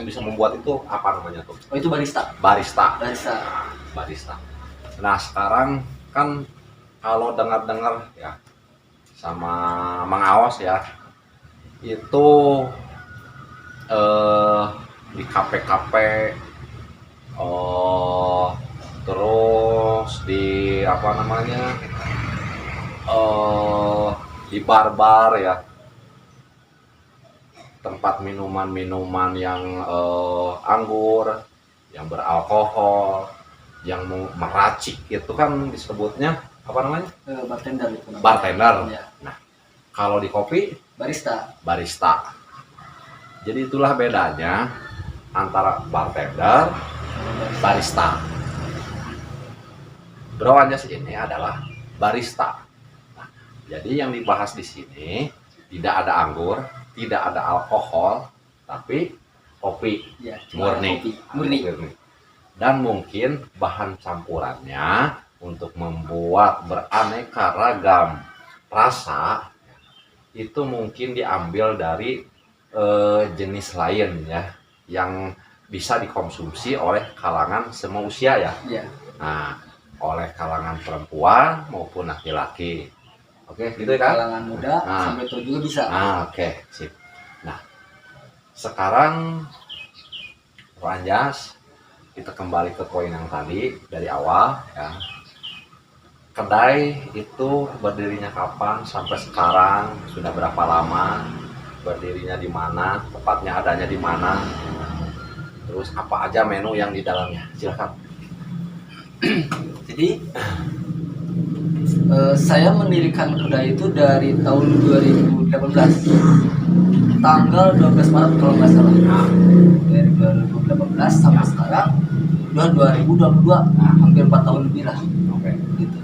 yang bisa membuat itu apa namanya tuh? Oh, itu barista. Barista. Barista. Barista. Nah sekarang kan kalau dengar-dengar ya sama Mang Awas ya, itu di kafe-kafe, terus di apa namanya, di bar-bar ya, tempat minuman-minuman yang anggur, yang beralkohol, yang meracik, itu kan disebutnya apa namanya? Bartender itu namanya. Bartender. Ya. Nah, kalau di kopi Barista. barista. Jadi itulah bedanya antara bartender, barista. Bro Anjas ini adalah barista. Nah, jadi yang dibahas di sini tidak ada anggur, tidak ada alkohol, tapi kopi Ya, cuma murni. kopi. Murni. Dan mungkin bahan campurannya untuk membuat beraneka ragam rasa itu mungkin diambil dari jenis lain ya, yang bisa dikonsumsi oleh kalangan semua usia ya. Ya. Nah, oleh kalangan perempuan maupun laki-laki. Oke, gitu kan? Kalangan muda sampai tua juga bisa. Oke, sip. Nah, sekarang Bro Anjas, kita kembali ke poin yang tadi dari awal ya. Kedai itu berdirinya kapan sampai sekarang, sudah berapa lama, berdirinya di mana, tepatnya adanya di mana, terus apa aja menu yang di dalamnya, silakan. Jadi saya mendirikan kedai itu dari tahun 2018, tanggal 12 Maret kalau nggak salah. Dari 2018 sampai sekarang udah 2022, hampir 4 tahun lebih lah. Oke. Gitu.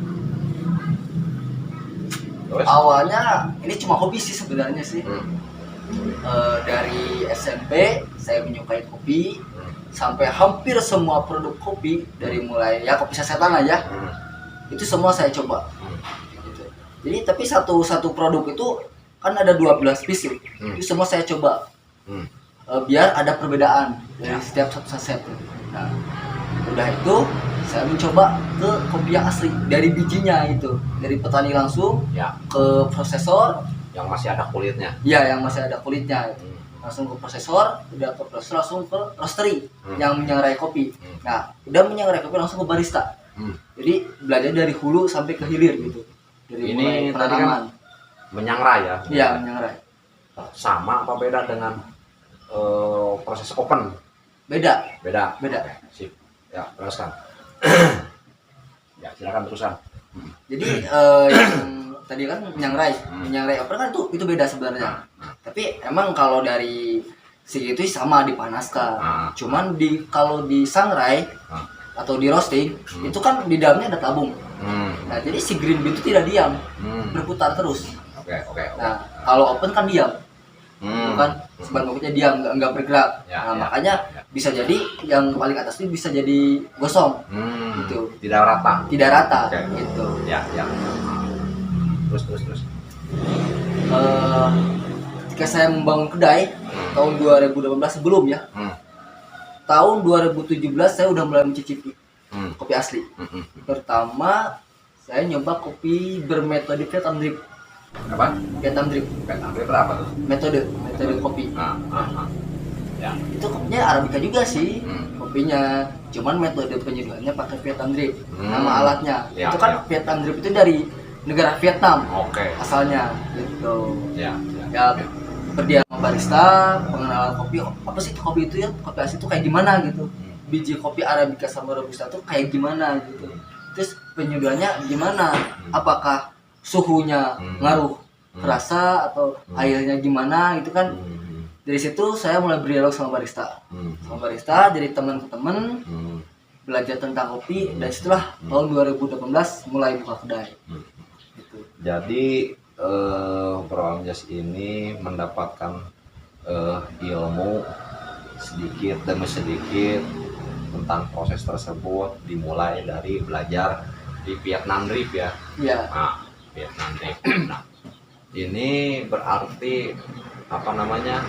Terus? Awalnya ini cuma hobi sih sebenarnya sih. Dari SMP saya menyukai kopi, sampai hampir semua produk kopi, dari mulai ya kopi sasetan aja, itu semua saya coba. Gitu. Jadi tapi satu produk itu kan ada 12 piece, itu semua saya coba. Biar ada perbedaan dari setiap satu saset. Nah, udah itu saya mencoba ke kopi yang asli dari bijinya, itu dari petani langsung Ya, ke prosesor yang masih ada kulitnya. ya, yang masih ada kulitnya itu. Langsung ke prosesor, udah ke prosesor langsung ke roastery yang menyangrai kopi. Nah, udah menyangrai kopi langsung ke barista. Jadi belajar dari hulu sampai ke hilir gitu. Dari Ini mulai tadi penanaman. Menyangrai ya? Iya, menyangrai. Sama apa beda dengan proses open? Beda. Beda. Beda. Oke, sip. Ya, teruskan. Ya, silakan terusan. Jadi yang tadi kan menyangrai open kan itu beda sebenarnya. Tapi emang kalau dari segi itu sama, dipanaskan. Cuman kalau di sangrai atau di roasting itu kan di dalamnya ada tabung. Nah, jadi si green bean itu tidak diam, berputar terus. Oke. Nah, kalau open kan diam. Itu kan sebagian kopinya diam, nggak bergerak. Makanya bisa jadi yang paling atas itu bisa jadi gosong. Gitu. Tidak rata. Tidak rata. Oke. Gitu. Ya. Terus. Ketika saya membangun kedai tahun 2018 sebelum ya. Tahun 2017 saya udah mulai mencicipi kopi asli. Pertama saya nyoba kopi bermetode Vietnam drip. Apa? Vietnam drip. Vietnam drip berapa tuh? Metode kopi. Ya. Itu kopinya Arabica juga sih, kopinya. Cuman metode penyeduhannya pakai Vietnam drip. Nama alatnya. Ya, itu kan Vietnam drip itu dari negara Vietnam. Oke. Asalnya gitu. Ya. Berdialog sama barista, pengenalan kopi, apa sih kopi itu ya, kopi asli itu kayak gimana gitu, biji kopi Arabica sama Robusta tuh kayak gimana gitu, terus penyudahannya gimana, apakah suhunya ngaruh rasa atau airnya gimana gitu kan. Dari situ saya mulai berdialog sama barista, jadi teman ke teman, belajar tentang kopi, dan setelah tahun 2018 mulai buka kedai gitu. Jadi Bro Anjas ini mendapatkan ilmu sedikit demi sedikit tentang proses tersebut, dimulai dari belajar di Vietnam drip ya. Iya. Nah, Vietnam drip. Nah, ini berarti apa namanya?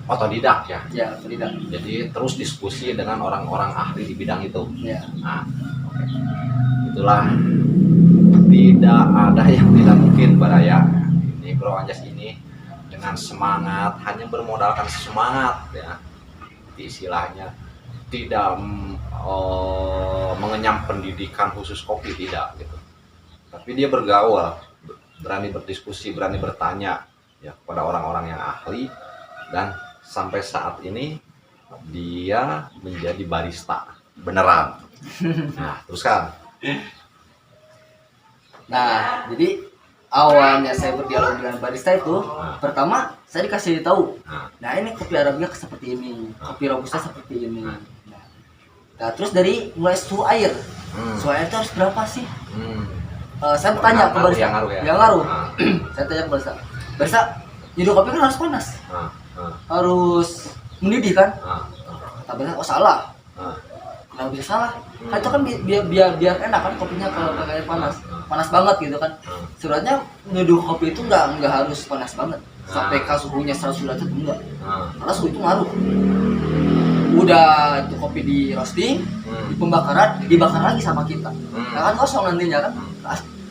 otodidak ya. Ya, tidak. Jadi terus diskusi dengan orang-orang ahli di bidang itu. Ya. Nah, oke. Itulah, tidak ada yang tidak mungkin Baraya. Ini Bro Anjas ini dengan semangat, hanya bermodalkan semangat ya. Istilahnya tidak mengenyam pendidikan khusus kopi, tidak gitu. Tapi dia bergaul, berani berdiskusi, berani bertanya ya kepada orang-orang yang ahli, dan sampai saat ini dia menjadi barista beneran. Nah, teruskan. Nah, jadi awalnya saya berdialog dengan barista itu, pertama saya dikasih tahu, nah ini kopi Arabica seperti ini, kopi Robusta seperti ini. Nah, terus dari mulai suhu air, suhu air itu harus berapa sih? Saya bertanya ke barista, yang ngaruh. Saya tanya ke barista, barista, nyeduh kopi kan harus panas, harus mendidih kan? Kata barista, oh salah. Kenapa bisa salah? Kan itu kan biar enak kan kopinya kalau pakai air panas, panas banget gitu kan. Sebenarnya nyeduh kopi itu nggak harus panas banget, sampai ke suhunya 100 derajat enggak, karena suhu itu ngaruh. Udah itu kopi di roasting, di pembakaran, dibakar lagi sama kita. Nah kan kosong nantinya kan.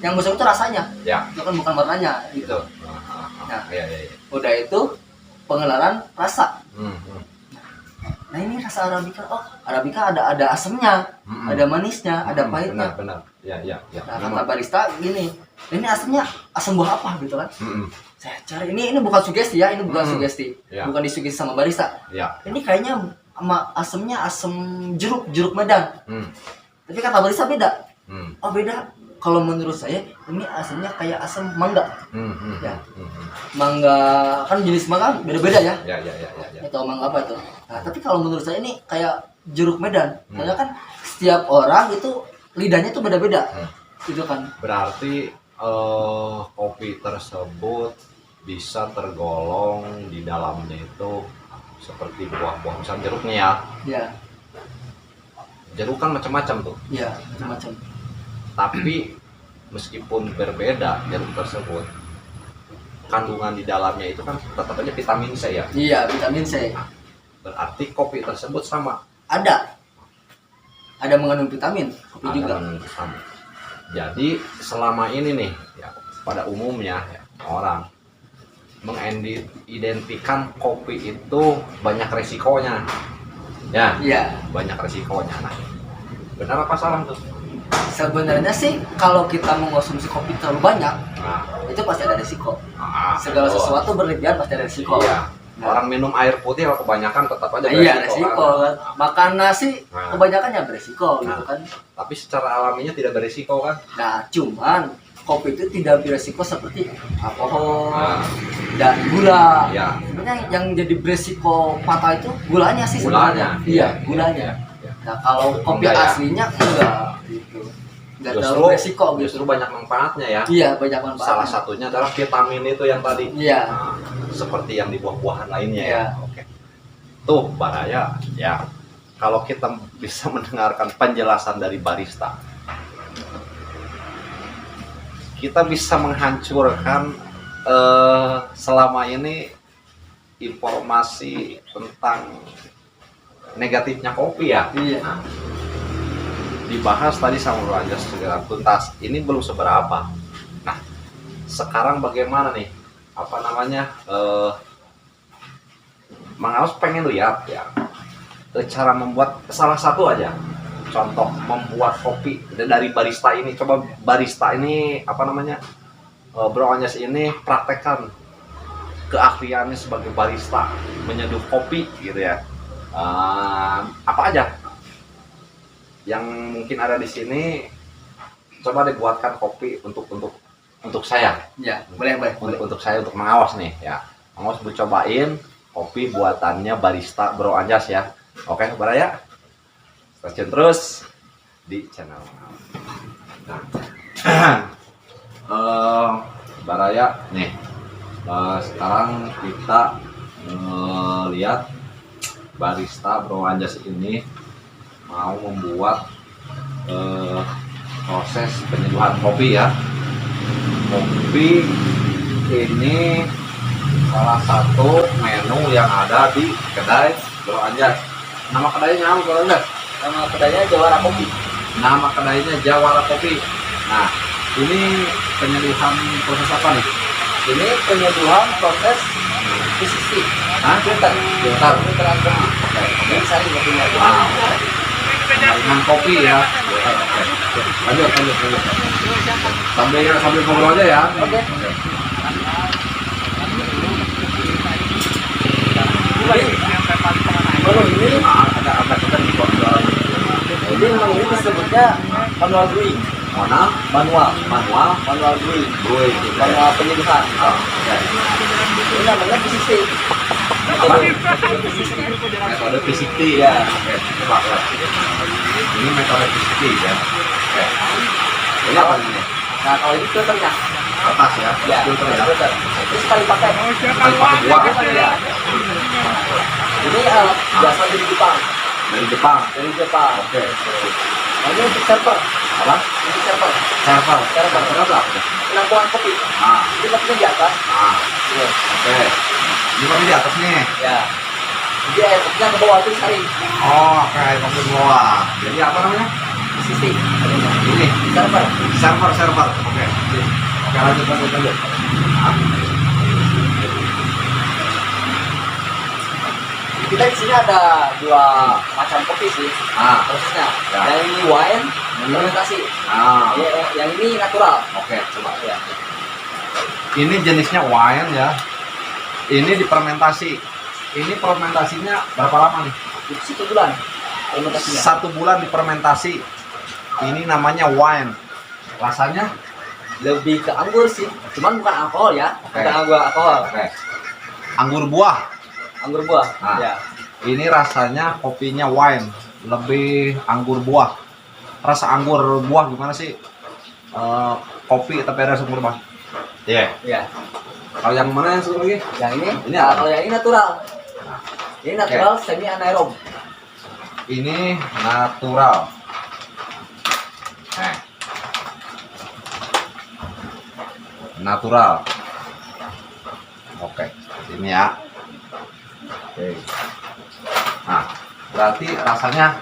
Yang besar itu rasanya, itu kan bukan warnanya gitu. Nah, udah itu pengelaran rasa. Nah ini rasa Arabica, oh Arabica ada asamnya, ada manisnya, ada pahitnya. Benar. Ya. Nah kata barista gini, ini asamnya asam buah apa gitu kan? Saya cari, ini bukan sugesti ya, ini bukan sugesti, bukan disugesti sama barista. Ini kayaknya asamnya asam jeruk Medan. Tapi kata barista beda. Oh beda. Kalau menurut saya ini asamnya kayak asam mangga. Ya. Mangga kan jenis mangga beda-beda ya. Ya. Atau mangga apa itu? Nah, tapi kalau menurut saya ini kayak jeruk Medan. Karena kan setiap orang itu lidahnya tuh beda-beda. Gitu kan. Berarti kopi tersebut bisa tergolong di dalamnya itu seperti buah-buah, misalnya jeruk nih ya. Iya. Jeruk kan macam-macam tuh. Iya, macam-macam. Tapi meskipun berbeda jeruk tersebut, kandungan di dalamnya itu kan tetap aja vitamin C ya. Iya, vitamin C. Berarti kopi tersebut sama. Ada mengandung vitamin, kopi juga. Vitamin. Jadi selama ini nih ya, pada umumnya ya, orang mengidentikan kopi itu banyak resikonya. Ya. Iya. Banyak resikonya. Nah, benar apa salah tuh? Sebenarnya sih kalau kita mengonsumsi kopi terlalu banyak, itu pasti ada resiko. Segala sesuatu berlebihan pasti ada resiko. Iya. Orang minum air putih kalau kebanyakan tetap aja beresiko. Iya, resiko kan. Makan nasi kebanyakan ya beresiko gitu kan. Tapi secara alaminya tidak beresiko kan? Nah, cuman kopi itu tidak beresiko seperti alkohol dan gula. Ya. Sebenarnya yang jadi beresiko patah itu gulanya sih sebenarnya. Iya, gulanya. Nah, kalau kopi aslinya enggak gitu. Enggak terlalu resiko gitu. Justru banyak manfaatnya ya. Iya, banyak manfaat. Salah satunya adalah vitamin itu yang tadi. Iya. Seperti yang di buah-buahan lainnya ya. Oke. Tuh, Baraya ya. Kalau kita bisa mendengarkan penjelasan dari barista, kita bisa menghancurkan selama ini informasi tentang negatifnya kopi ya. Iya. Dibahas tadi sama Bro Anjas segera tuntas. Ini belum seberapa. Nah, sekarang bagaimana nih? Apa namanya? Mang Aus pengen lihat ya cara membuat salah satu aja. Contoh membuat kopi dari barista ini. Coba barista ini apa namanya? Bro Anjas ini praktekkan keahliannya sebagai barista menyeduh kopi gitu ya. Apa aja yang mungkin ada di sini, coba dibuatkan kopi untuk saya. Ya, boleh. Untuk saya, untuk mengawas nih ya. Mengawas cobain kopi buatannya barista Bro Anjas ya. Oke, Baraya. Stay terus di channel Mengawas. Baraya nih. Sekarang kita lihat barista Bro Anjas ini mau membuat proses penyeduhan kopi ya. Kopi ini salah satu menu yang ada di kedai Bro Anjas. Nama kedainya apa Bro Anjas? Nama kedainya Jawara Kopi. Nama kedainya Jawara Kopi. Nah, ini penyediaan proses apa nih? Ini penyeduhan proses PCC. Hah? Filter. Filter. Filteran kopi. Oke. Ini sari kopinya. Wow. Dengan kopi ya. Oke. Lanjut. Sambil ngobrol aja ya. Oke. Menu ini, Ada kita di kontrol. jadi menu ini disebutnya manual brewing. Mana? Manual brewing. Brewing. Manual penyeduhan. Oke. Ini namanya PCC. Apa? Metode PCC. Metode PCT Ya. Oke. Coba. Ini metode PCT ya. Oke. Ini apa ini? Nah, kalau ini filternya. Atas ya. Ya, Filter ya. filter. Ini sekali pakai. Sekali pakai dua. Ya. Ini alat biasa dari Jepang. Dari Jepang. Oke. Nah, ini untuk server. Apa? Ini server. Server. Server. Berapa? Penampungan kopi. Ah. Ini kopinya di atas. Ah. Ini. Oke. Ini kopi di atas nih. Ya. Jadi air kopinya ke bawah itu sari. Oh, oke. Kopi di bawah. Jadi apa namanya? PCC. Ini. Server. Server. Oke. Oke, lanjut. Ah. Kita di sini ada dua macam kopi sih. Ah. Prosesnya. Ya. Yang ini wine, fermentasi. Ah. Yang ini natural. Oke, coba. Ya. Ini jenisnya wine ya. Ini difermentasi. Ini fermentasinya berapa lama nih? Itu 1 bulan fermentasinya. 1 bulan difermentasi. Ini namanya wine. Rasanya? Lebih ke anggur sih. Cuman bukan alkohol ya. Oke. Bukan alkohol. Oke. Anggur buah. Anggur buah. Nah. Ya. Ini rasanya kopinya wine. Lebih anggur buah. Rasa anggur buah gimana sih? Kopi tapi ada anggur buah. Iya. Ya. Kalau yang mana yang satu lagi? Yang ini? Ini apa? Kalau yang ini natural. Ini natural semi anaerob. Ini natural. Natural. Oke, ini ya. Oke. Nah, berarti rasanya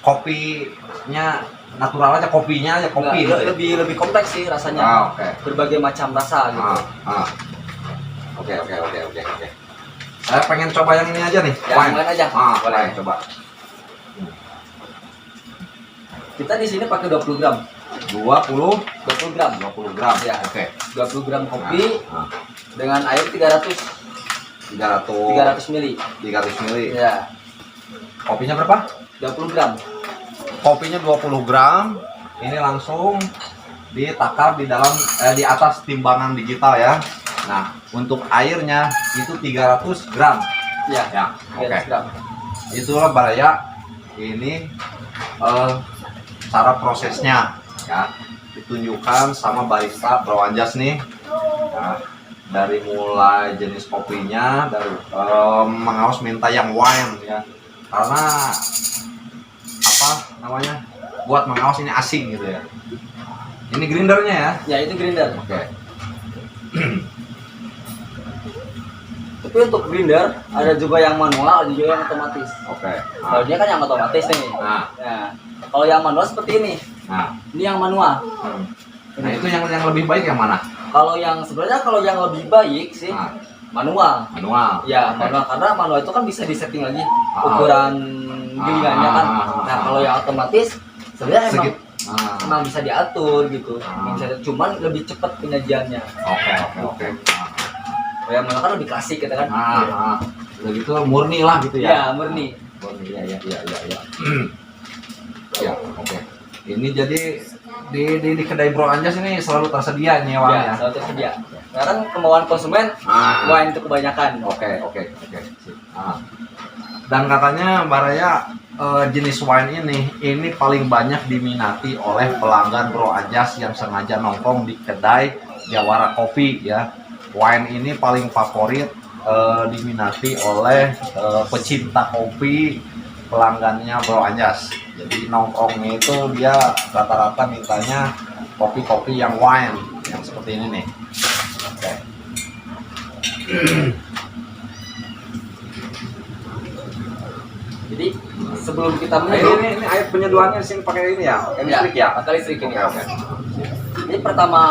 kopinya natural aja, kopinya aja kopi. Enggak, lebih kompleks sih rasanya. Ah, oke. Berbagai macam rasa gitu. Oke. Saya pengen coba yang ini aja nih. Yang lain aja. Boleh coba. Kita di sini pakai 20 gram. 20 gram. 20 gram. Ya. Oke. 20 gram kopi Nah, dengan air 300 mili. 300 mili. Ya. Kopinya berapa? 20 gram. Kopinya 20 gram. Ini langsung ditakar di dalam di atas timbangan digital ya. Nah, untuk airnya itu 300 gram. Ya. Ya, 300 gram. Itulah Baraya. Ini cara prosesnya ya. Ditunjukkan sama barista Bro Anjas nih. Ya, dari mulai jenis kopinya, dari mengawas minta yang wine ya. Karena apa namanya? Buat mengawas ini asing gitu ya. Ini grindernya ya. Ya, itu grinder. Oke. Tapi untuk grinder ada juga yang manual, ada juga yang otomatis. Oke. Kalau dia kan yang otomatis nih. Nah. Ya. Kalau yang manual seperti ini. Nah. Ini yang manual. Nah, itu yang lebih baik yang mana? Kalau yang sebenarnya kalau yang lebih baik sih Nah, manual. manual. Ya, Oke. manual karena manual itu kan bisa disetting lagi ukuran gilingannya kan. Nah, kalau yang otomatis sebenarnya emang bisa diatur gitu. Cuman lebih cepat penyajiannya. Oke. Kalau yang manual kan lebih klasik gitu kan. Udah gitu murni lah gitu ya. Ya, murni. Murni ya. Ya, oke. Ini jadi di kedai Bro Anjas ini selalu tersedia nih Ya, uangnya. selalu tersedia. Sekarang kemauan konsumen wine itu kebanyakan. Oke. Sip. Dan katanya Baraya jenis wine ini paling banyak diminati oleh pelanggan Bro Anjas yang sengaja nongkrong di kedai Jawara Kopi ya. Wine ini paling favorit diminati oleh pecinta kopi pelanggannya Bro Anjas. Jadi nongkrongnya itu dia rata-rata mintanya kopi-kopi yang wine yang seperti ini nih. Oke. Jadi sebelum kita Nah, menyeduh, ini air penyeduhannya di sini pakai ini ya, pakai listrik ya. pakai listrik ini. Oke. Ini pertama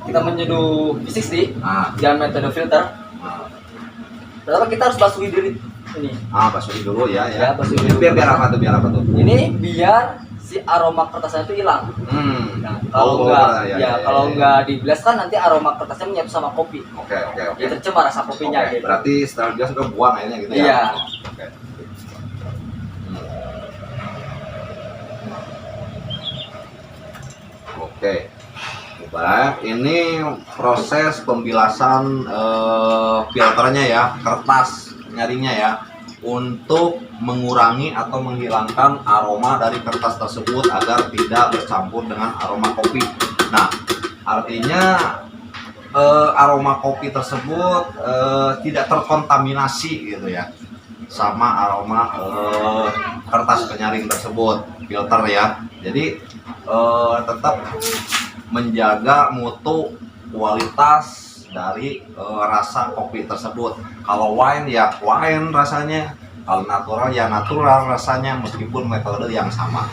kita menyeduh V60 Ah, dengan metode filter. ah. Pertama kita harus basuhi dulu ini. Basuhin dulu ya. Ya, basuhin dulu. Biar apa tuh? Biar apa tuh? Ini biar si aroma kertasnya itu hilang. Nah, kalau Oh, enggak ya, kalau enggak dibilas kan nanti aroma kertasnya menyatu sama kopi. Oke. Ya tercemar rasa kopinya Oke, gitu. berarti setelah biasa udah buang airnya gitu ya? Iya. Oke. Oke. Baik, ini proses pembilasan filternya ya, kertas nyaringnya ya, untuk mengurangi atau menghilangkan aroma dari kertas tersebut agar tidak bercampur dengan aroma kopi. Nah, artinya aroma kopi tersebut tidak terkontaminasi gitu ya sama aroma kertas penyaring tersebut, filter ya. Jadi tetap menjaga mutu kualitas dari rasa kopi tersebut. Kalau wine ya wine rasanya, kalau natural ya natural rasanya, meskipun metode yang sama.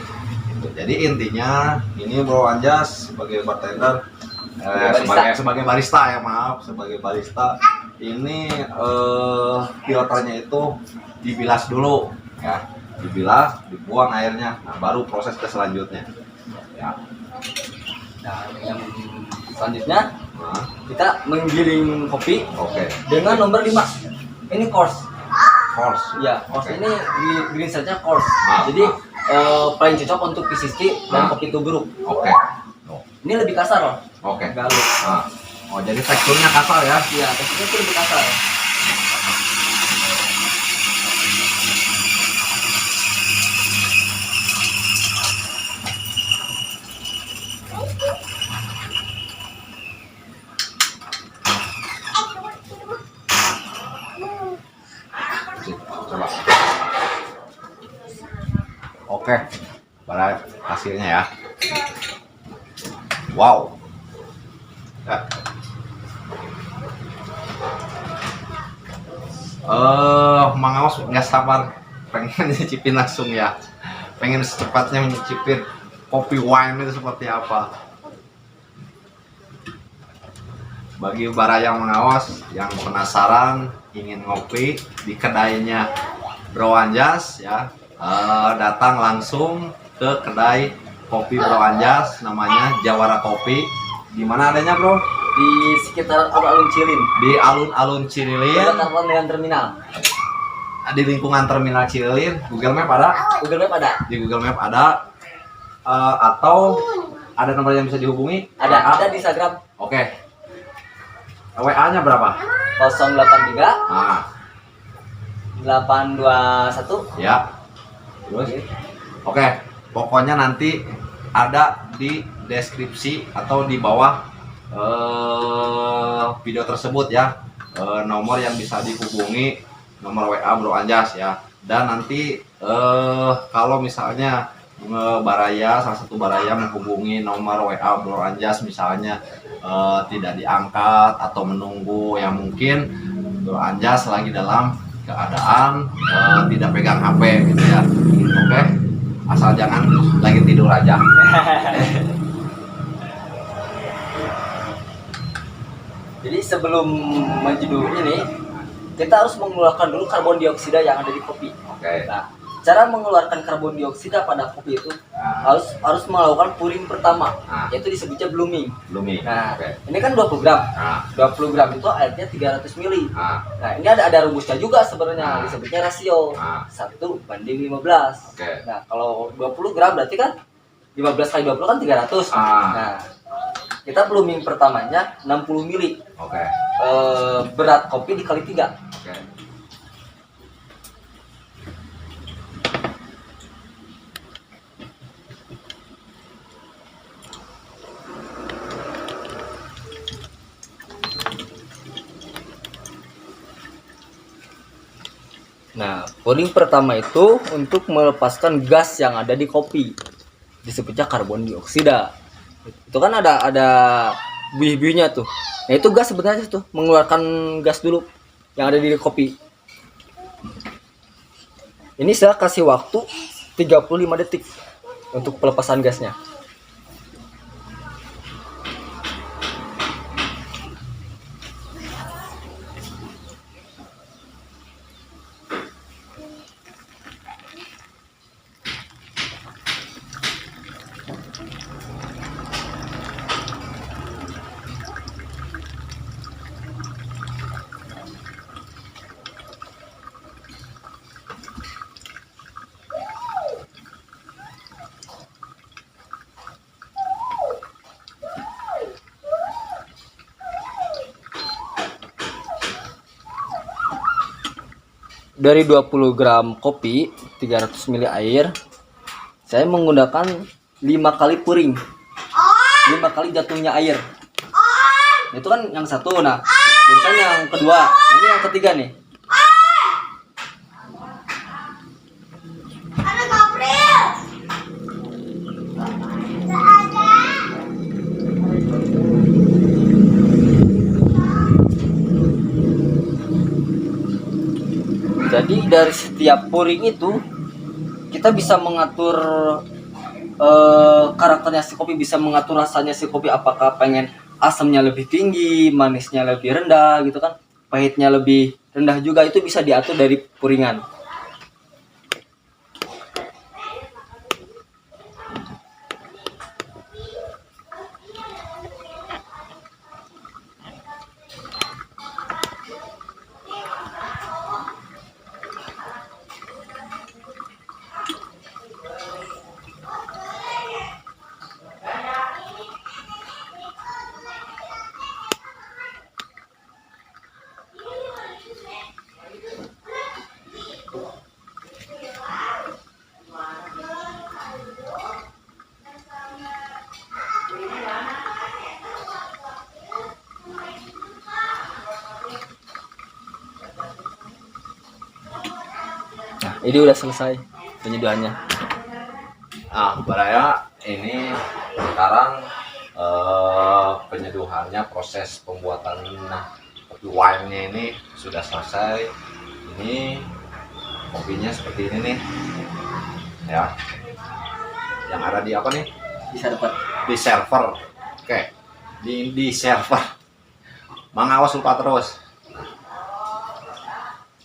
Gitu. Jadi intinya ini Bro Anjas sebagai bartender, sebagai barista ya, maaf, sebagai barista ini filternya itu dibilas dulu ya, dibilas, dibuang airnya, nah baru proses ke selanjutnya ya. Nah, yang selanjutnya Nah, kita menggiling kopi oke. dengan nomor 5. Ini coarse. Course. Ya, coarse Oke. ini green set-nya coarse. Ah, Jadi paling cocok untuk V60 dan Ah. kopi tubruk. Oke. Oh, Ini lebih kasar loh. oke. Galuh. Nah, oh jadi teksturnya kasar ya? Iya, teksturnya itu lebih kasar. Coba. Oke. Baik hasilnya ya. Wow. Ya. Mang Aos nggak sabar pengen nyicipin langsung ya. Pengen secepatnya menyicipin kopi wine itu seperti apa. Bagi baraya Mang Aos yang penasaran ingin ngopi di kedainya Bro Anjas ya, datang langsung ke kedai kopi Bro Anjas, namanya Jawara Kopi. Di mana adanya Bro? Di sekitar alun-alun Cilin. Di alun-alun Cililin, Berdekatan dengan terminal. di lingkungan terminal Cililin. Google Map ada? Google Map ada. Di Google Map ada. Atau ada nomor yang bisa dihubungi? Ada di Instagram Oke. WA-nya berapa? 083 Nah, 821. ya. Terus? Oke, pokoknya nanti ada di deskripsi atau di bawah video tersebut ya, nomor yang bisa dihubungi, nomor WA Bro Anjas ya. Dan nanti kalau misalnya baraya, salah satu baraya menghubungi nomor WA Bro Anjas misalnya tidak diangkat atau menunggu, ya mungkin Bro Anjas lagi dalam keadaan tidak pegang HP gitu ya. Oke, asal jangan lagi tidur aja. Jadi sebelum menyeduh ini kita harus mengeluarkan dulu karbon dioksida yang ada di kopi. Oke. Nah, cara mengeluarkan karbon dioksida pada kopi itu harus melakukan pouring pertama, yaitu disebutnya blooming. Blooming. Nah, Oke. ini kan 20 gram. Nah, 20 gram itu airnya 300 mili. nah, Nah, ini ada rumusnya juga sebenarnya, disebutnya rasio. nah. 1:15. Oke. Nah, kalau 20 gram berarti kan 15 kali 20 kan 300. Nah, kita blooming pertamanya 60 mili. Oke. Berat kopi dikali 3. Oke. Nah, pouring pertama itu untuk melepaskan gas yang ada di kopi. Disebutnya karbon dioksida. Itu kan ada buih-buihnya tuh. Nah, itu gas sebenarnya tuh, mengeluarkan gas dulu. yang ada di kopi. Ini saya kasih waktu 35 detik untuk pelepasan gasnya. Dari 20 gram kopi, 300 ml air, saya menggunakan 5 kali puring. 5 kali jatuhnya air. Itu kan yang satu, nah barusan yang kedua, nah, ini yang ketiga nih. Jadi dari setiap pouring itu kita bisa mengatur karakternya si kopi, bisa mengatur rasanya si kopi, apakah pengen asamnya lebih tinggi, manisnya lebih rendah gitu kan, pahitnya lebih rendah juga, itu bisa diatur dari puringan. Nah, ini udah selesai penyeduhannya. Baraya ini sekarang penyeduhannya, proses pembuatan kopi wine-nya ini sudah selesai. Ini kopinya seperti ini nih, ya. Yang ada di apa nih? Bisa dapat. Di server. Oke, di server. Awas lupa terus.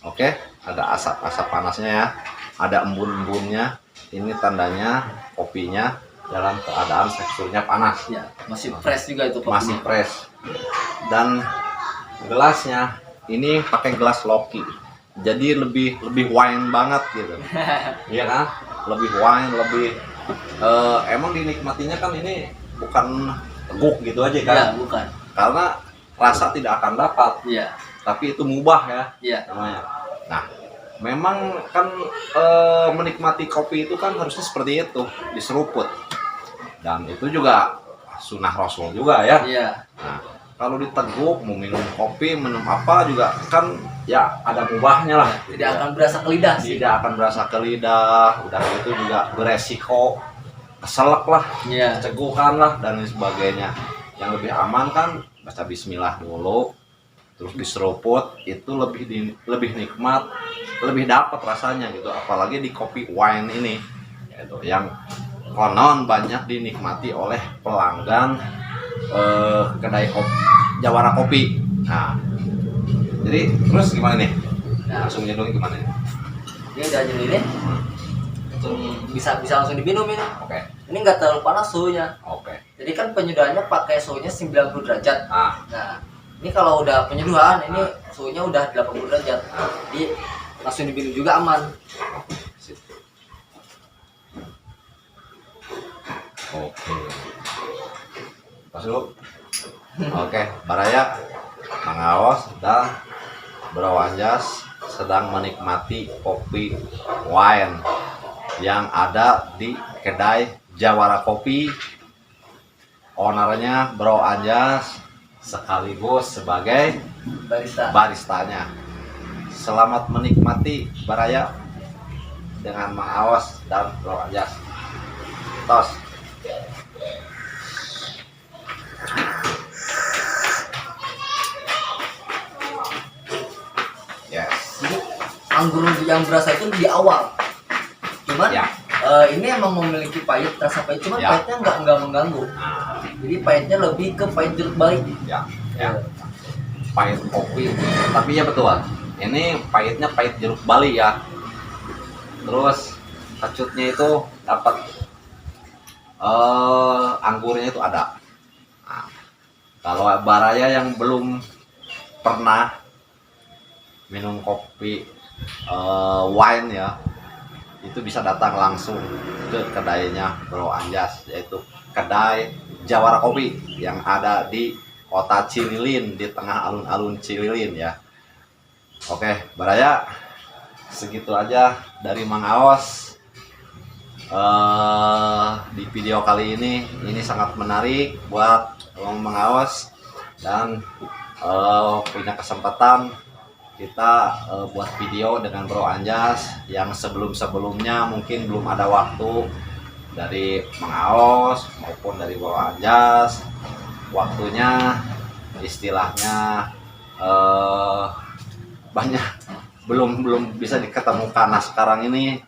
Oke, ada asap panasnya ya, ada embun-embunnya. Ini tandanya kopinya dalam keadaan teksturnya panas. Ya, masih fresh juga itu kopinya. Masih fresh. Dan gelasnya ini pakai gelas Loki. Jadi lebih wine banget gitu. Iya kan? Lebih wine, lebih emang dinikmatinya kan ini bukan teguk gitu aja kan? Ya, bukan. Karena rasa tidak akan dapat. Iya. Tapi itu mubah ya. Iya. Namanya. Nah, memang kan menikmati kopi itu kan harusnya seperti itu, diseruput. Dan itu juga sunnah Rasul juga ya. Iya. Nah, kalau diteguk mau minum kopi, minum apa juga kan ya ada mubahnya lah. Tidak akan berasa ke lidah sih. Tidak akan berasa ke lidah. Udah itu juga beresiko keselak lah, Iya. cegukan lah dan lain sebagainya. Yang lebih aman kan baca bismillah dulu, terus diseruput, itu lebih nikmat, lebih dapat rasanya gitu. Apalagi di kopi wine ini gitu, yang konon banyak dinikmati oleh pelanggan kedai kopi Jawara Kopi. Nah, jadi terus gimana nih? Nah, Langsung nyeduhin gimana nih? ini udah jadi ini. Langsung bisa langsung diminum ini. Oke. Ini nggak terlalu panas suhunya. Oke. Jadi kan penyeduhannya pakai suhunya 90 derajat. Ah, Nah, ini kalau udah penyeduhan ini suhunya udah 80 derajat. Jadi langsung diminum juga aman. sip. Oke. Pas dulu. Oke, Baraya, Mang Aos dan Bro Anjas sedang menikmati kopi wine yang ada di kedai Jawara Kopi. Ownernya Bro Anjas sekaligus sebagai baristanya. Selamat menikmati Baraya dengan Mang Aos dan Bro Anjas. Tos. anggur yang berasa itu di awal. Cuman Ya. ini emang memiliki pahit, rasa pahit, cuman Ya. pahitnya nggak mengganggu. Nah, Jadi pahitnya lebih ke pahit jeruk balik. ya, ya. Pahit kopi, tapi ya betul. Ini pahitnya pahit jeruk Bali ya. Terus kecutnya itu dapat anggurnya itu ada. Nah, kalau Baraya yang belum pernah minum kopi wine ya, itu bisa datang langsung ke kedainya Bro Anjas, yaitu kedai Jawara Kopi yang ada di kota Cililin, di tengah alun-alun Cililin ya. Oke, Baraya, segitu aja dari Mang Aos. Di video kali ini sangat menarik buat Mang Aos, dan punya kesempatan kita buat video dengan Bro Anjas yang sebelumnya mungkin belum ada waktu dari Mang Aos maupun dari Bro Anjas. Waktunya istilahnya banyak belum bisa diketemukan. Nah, sekarang ini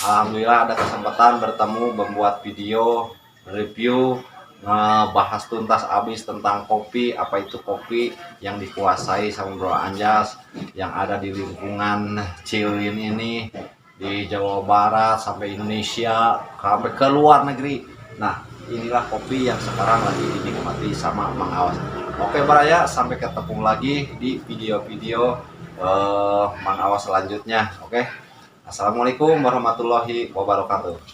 alhamdulillah ada kesempatan bertemu, membuat video review, ngebahas tuntas habis tentang kopi, apa itu kopi yang dikuasai sama Bro Anjas yang ada di lingkungan Cililin ini, di Jawa Barat sampai Indonesia sampai ke luar negeri. Nah, inilah kopi yang sekarang lagi dinikmati sama Mang Aos. Oke Baraya, sampai ketemu lagi di video-video Mang Aos selanjutnya. Oke, assalamualaikum warahmatullahi wabarakatuh.